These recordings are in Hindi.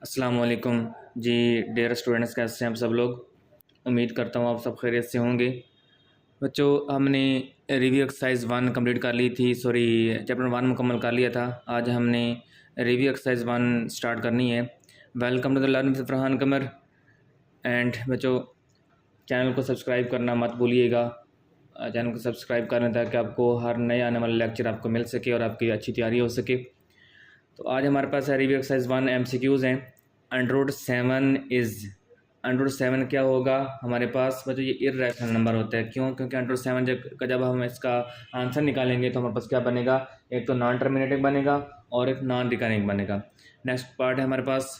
अस्सलाम वालेकुम जी। डियर स्टूडेंट्स, कैसे हैं आप सब लोग। उम्मीद करता हूँ आप सब खैरियत से होंगे। बच्चों, हमने रिव्यू एक्सरसाइज 1 कंप्लीट कर ली थी, चैप्टर 1 मुकम्मल कर लिया था। आज हमने रिव्यू एक्सरसाइज 1 स्टार्ट करनी है। Welcome to the learn with Farhan Qamar. And बच्चों, चैनल को सब्सक्राइब करना मत भूलिएगा। चैनल को सब्सक्राइब करना ताकि आपको हर नए आने वाला लेक्चर आपको मिल सके और आपकी अच्छी तैयारी हो सके। तो आज हमारे पास है रिव्यू एक्सरसाइज 1 MCQs हैं। अंडर रूट 7 क्या होगा हमारे पास बच्चों? ये इर्रेशनल नंबर होता है। क्यों? क्योंकि अंडर रूट 7 जब हम इसका आंसर निकालेंगे तो हमारे पास क्या बनेगा? एक तो नॉन टर्मिनेटिव बनेगा और एक नॉन रिकरिंग बनेगा। नेक्स्ट पार्ट है हमारे पास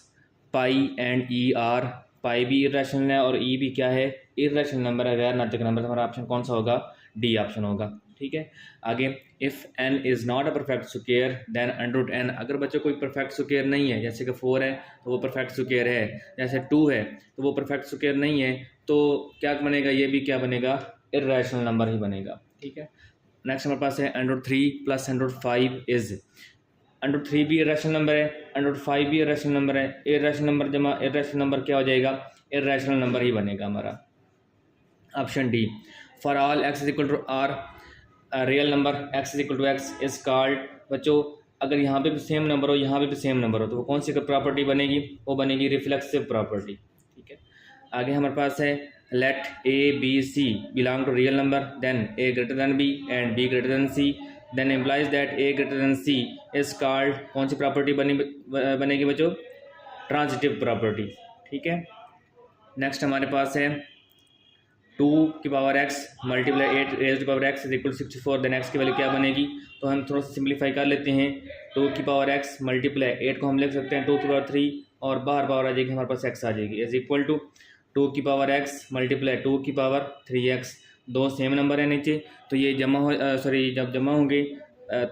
पाई एंड ई आर। पाई भी इर्रेशनल है और ई भी क्या है? इर्रेशनल नंबर है, गैर नातिक नंबर। हमारा ऑप्शन कौन सा होगा? डी ऑप्शन होगा। ठीक है। आगे, if n is not a perfect square then under root n। अगर बच्चों कोई परफेक्ट स्क्वायर नहीं है, जैसे कि 4 है तो वो परफेक्ट स्क्वायर है, जैसे 2 है तो वो परफेक्ट स्क्वायर नहीं है, तो क्या बनेगा? ये भी क्या बनेगा? इर्रेशनल नंबर ही बनेगा। ठीक है। नेक्स्ट हमारे पास है अंडर3 प्लस अंडर5 इज। अंडर3 भी इर्रेशनल नंबर है, अंडर5 भी इर्रेशनल नंबर है। इर्रेशनल नंबर जमा इर्रेशनल नंबर क्या हो जाएगा? इर्रेशनल नंबर ही बनेगा हमारा। Option D. For all x is equal to R real number x is equal to x is called. बच्चों, अगर यहाँ पे भी सेम नंबर हो, यहाँ पे भी सेम नंबर हो, तो वो कौन सी प्रॉपर्टी बनेगी? वो बनेगी रिफ्लेक्सिव प्रॉपर्टी। ठीक है। आगे हमारे पास है let A B C belong to real number then A greater than B and B greater than C then implies that A greater than C is called. कौन सी प्रॉपर्टी बनेगी बच्चों? Transitive property. ठीक है। नेक्स्ट हमारे पास है 2 की power x multiply 8 raise to power x is equal 64। देन x की वैल्यू क्या बनेगी? तो हम थोड़ा सा सिंप्लीफाई कर लेते हैं। 2 की पावर x मल्टीप्लाई 8 को हम लिख सकते हैं 2 की पावर 3 और बाहर पावर आ जाएगी, हमारे पास x आ जाएगी इज इक्वल टू 2 की पावर x मल्टीप्लाई 2 की पावर 3x। दो सेम नंबर है नीचे, तो ये जब जमा होंगे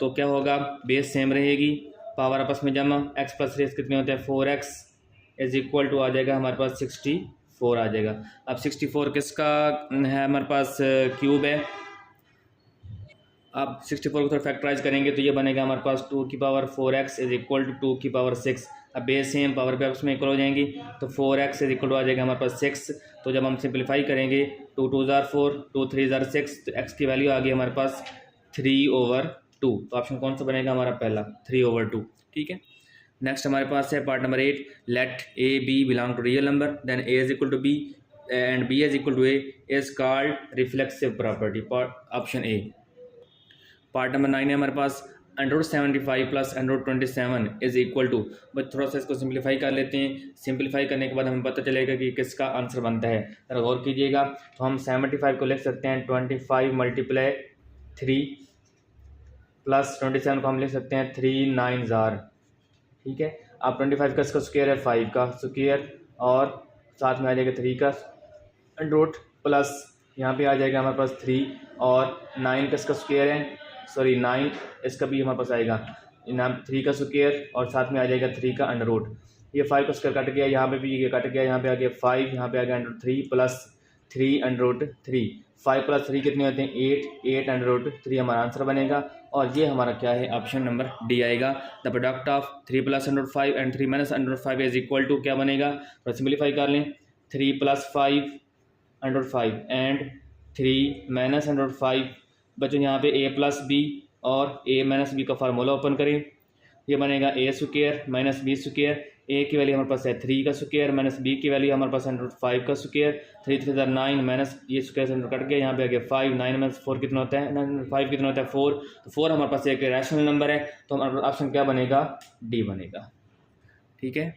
तो क्या होगा? बेस सेम रहेगी, पावर आपस में जमा। x प्लस 3 कितने होते हैं? 4x इज इक्वल टू आ जाएगा हमारे पास 64 आ जाएगा। अब 64 किसका है? हमारे पास क्यूब है। अब 64 को थोड़ा फैक्टराइज करेंगे तो ये बनेगा हमारे पास 2 की power 4x is equal to 2 की पावर 6। अब बेस सेम, पावर पे उसमें इक्वल हो जाएंगी, तो 4x इज इक्वल टू आ जाएगा हमारे पास 6। तो जब हम सिंप्लीफाई करेंगे 2 2 ज़ार 4, 2 3 ज़ार 6, तो x की वैल्यू आ गई हमारे पास 3/2। तो ऑप्शन कौन सा बनेगा हमारा? पहला, 3/2। ठीक है। नेक्स्ट हमारे पास है part number 8। Let A B belong to real number then A is equal to B and B is equal to A is called reflexive property. Option A. Part number 9 है हमारे पास under root 75 plus under root 27 is equal to. बस थोड़ा सा इसको सिंप्लीफाई कर लेते हैं। सिंप्लीफाई करने के बाद हमें पता चलेगा कि किसका आंसर बनता है। अगर गौर कीजिएगा तो हम 75 को लिख सकते हैं 25 मल्टीप्लाई 3 प्लस 27 को हम लिख सकते हैं 3 9 ज़ार। ठीक है। अब 25 का इसका स्क्वायर है 5 का स्क्वायर और साथ में आ जाएगा 3 का रूट प्लस यहाँ पे आ जाएगा हमारे पास 3 और 9 का इसका स्क्वायर है, 9 इसका भी हमारे पास आएगा 3 का स्क्वायर और साथ में आ जाएगा 3 का अंडर रूट। ये 5 का स्क्वायर कट गया, यहाँ पे भी ये कट गया, यहाँ पे आ गया 5, यहाँ पे आ गया under 3 plus 3 under root 3। 5 plus 3 कितने होते हैं? 8 अंडर रूट 3 हमारा आंसर बनेगा। और ये हमारा क्या है? ऑप्शन नंबर डी आएगा। The product of 3 plus under root 5 and 3 minus under root 5 is equal to क्या बनेगा? तो सिंप्लीफाई कर लें। 3 plus 5 under root 5 and 3 minus under root 5। बच्चों यहाँ पे a प्लस बी और a माइनस बी का फार्मूला ओपन करें। ये बनेगा a square minus B square. a की वैल्यू हमारे पास है 3 का स्क्वायर माइनस b की वैल्यू हमारे पास अंडर रूट 5 का स्क्वायर। 3 3 ज़ार 9 माइनस ये स्क्वायर से कट गया, यहाँ पे आ गया 5। 9 माइनस 4 कितना होता है? 5 कितना होता है? 4। तो 4 हमारे पास एक रैशनल नंबर है, तो हमारा ऑप्शन क्या बनेगा? डी बनेगा। ठीक है।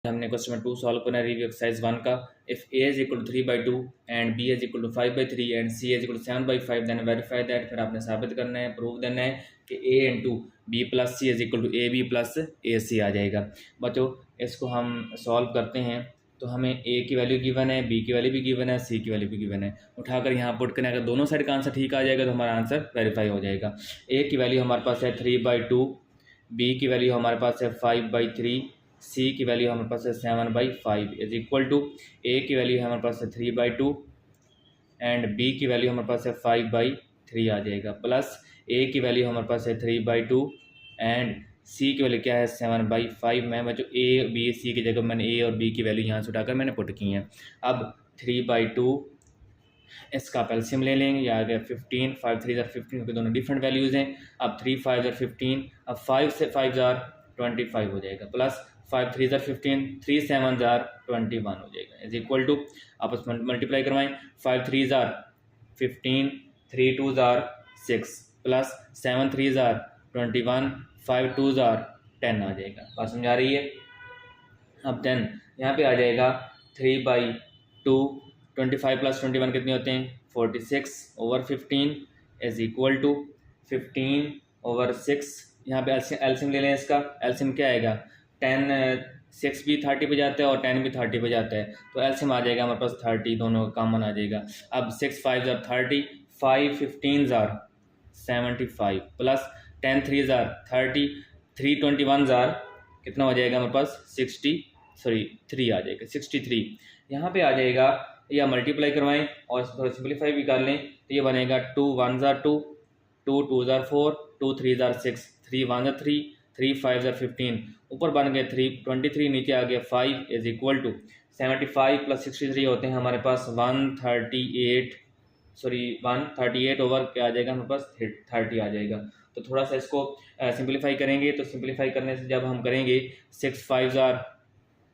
हमने क्वेश्चन नंबर 2 सॉल्व करना है रिव्यू एक्सरसाइज 1 का। If a is equal to 3/2 and b is equal to 5/3 and c is equal to 7/5 then verify that. फिर आपने साबित करना है, प्रूव देना है कि a into B plus C is equal to A B plus A C आ जाएगा। बच्चों, इसको हम सॉल्व करते हैं तो हमें a की वैल्यू गिवन है, b की वैल्यू भी गिवन है, c की वैल्यू भी गिवन है। उठाकर यहाँ पुट करने, अगर दोनों साइड का आंसर ठीक आ जाएगा तो हमारा आंसर वेरीफाई हो जाएगा। a की वैल्यू हमारे पास है 3/2, b की वैल्यू हमारे पास है 5/3, सी की वैल्यू हमारे पास है 7/5 इज इक्वल टू ए की वैल्यू हमारे पास है 3/2 एंड बी की वैल्यू हमारे पास है 5/3 आ जाएगा, प्लस ए की वैल्यू हमारे पास है 3/2 एंड सी की वैल्यू क्या है 7/5 में बच्चों ए बी सी की जगह मैंने ए और बी की वैल्यू यहाँ से उठाकर मैंने पुट की हैं। अब 3/2 इसका आप एलसीएम ले लेंगे, या आ गया 15, 5 3 ज़ार 15 क्योंकि दोनों डिफरेंट वैल्यूज़ हैं। अब 3 5 ज़ार 15, अब 5 से 5 ज़ार 25 हो जाएगा, प्लस 5 3 ज़ार 15, 3 7 ज़ार 21 हो जाएगा, इज इक्वल टू आपस में मल्टीप्लाई करवाएं। 5 3 ज़ार 15, 3 2 ज़ार 6, प्लस 7 3 ज़ार 21, 5 2 ज़ार 10 आ जाएगा। बात समझा रही है? अब 10 यहाँ पे आ जाएगा 3/2, 25 प्लस 21 कितने होते हैं 46/15 इज इक्वल टू 15/6। यहाँ पे एलसीएम ले लें, इसका एलसीएम क्या आएगा 10 6 भी 30 पे जाता है और 10 भी 30 पे जाता है, तो एलसीएम आ जाएगा हमारे पास 30, दोनों कॉमन आ जाएगा। अब 6 5 ज़ार 30, 5 15 ज़ार 75, प्लस 10 3 ज़ार 30, 3 21 ज़ार कितना हो जाएगा हमारे पास 3 आ जाएगा 63। यहाँ पे आ जाएगा, या मल्टीप्लाई करवाएं और थोड़ा सिंप्लीफाई भी कर लें तो ये बनेगा 2 1 ज़ार 2, 2 2 ज़ार 4, 2 3 ज़ार 6, 3 1 ज़ार 3, 3 5 ज़ार 15, ऊपर बन गए 323, नीचे आ गया 5 इज इक्वल टू 75 प्लस 63 होते हैं हमारे पास 138 ओवर क्या आ जाएगा हमारे पास 30 आ जाएगा। तो थोड़ा सा इसको सिंप्लीफाई करेंगे, तो सिंप्लीफाई करने से जब हम करेंगे 6 5 ज़ार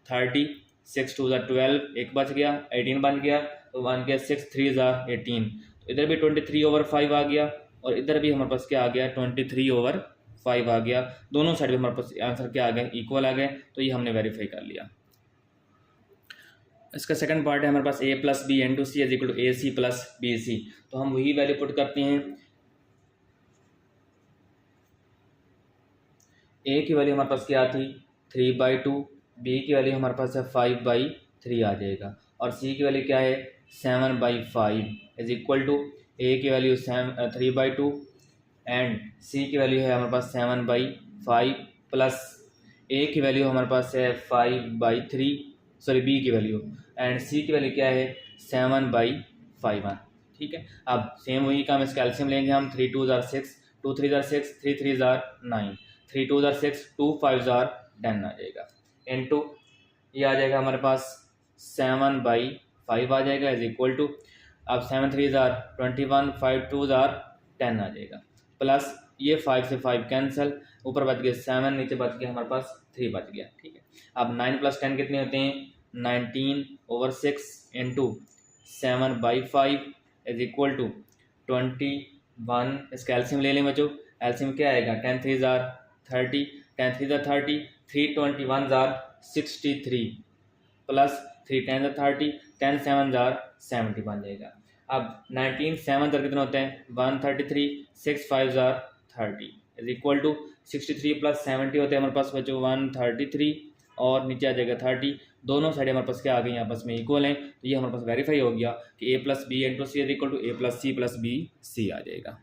30, 6 2 ज़ार 12, एक बच गया 18 बन गया, तो बन गया 6 3 ज़ार 18, तो इधर भी 23/5 आ गया और इधर भी हमारे पास क्या आ गया 23/5 आ गया। दोनों साइड में हमारे पास आंसर क्या आ गए इक्वल आ गए, तो ये हमने वेरीफाई कर लिया। इसका सेकंड पार्ट है हमारे पास a plus B into C is equal to A C plus B C, तो हम वही वैल्यू पुट करते हैं। a की वैल्यू हमारे पास क्या थी 3/2, b की वैल्यू हमारे पास है 5/3 आ जाएगा, और c की वैल्यू क्या है 7/5 इज इक्वल टू a की वैल्यू 3/2 एंड c की वैल्यू है हमारे पास 7/5, प्लस a की वैल्यू हमारे पास है 5/3, सॉरी b की वैल्यू, एंड c की वैल्यू क्या है 7/5। ठीक है, अब सेम वही काम, इसका एलसीएम लेंगे हम। 3 2 ज़ार 6, 2 3 ज़ार 6, 3 3 ज़ार 9, 3 2 ज़ार 6, 2 5 ज़ार 10 आ जाएगा, इनटू ये आ जाएगा हमारे पास 7/5 आ जाएगा इज इक्वल टू, अब 7 3 ज़ार 21, 5 2 ज़ार 10 आ जाएगा, प्लस ये 5 से 5 कैंसिल, ऊपर बच गया 7, नीचे बच गया हमारे पास 3 बच गया। ठीक है, अब 9 + 10 कितने होते हैं 19/6 इंटू 7/5 इज इक्वल टू 21। इसका एलसीएम ले लें बच्चों, एलसीएम क्या आएगा 10 3 ज़ार 30, 10 3 ज़ार 30, 3 21 ज़ार 63, प्लस 3 10 ज़ार 30, 10 7 ज़ार 70 बन जाएगा। अब 19 7 ज़ार कितना होता है 133, 6 5 ज़ार 30 इज इक्वल टू 63 + 70 होते हैं हमारे पास बच्चों 133, और नीचे आ जाएगा 30, दोनों साइड हमारे पास क्या आ गई आपस में इक्वल हैं, तो ये हमारे पास वेरीफाई हो गया कि a + b into C is equal to a + c + b c आ जाएगा।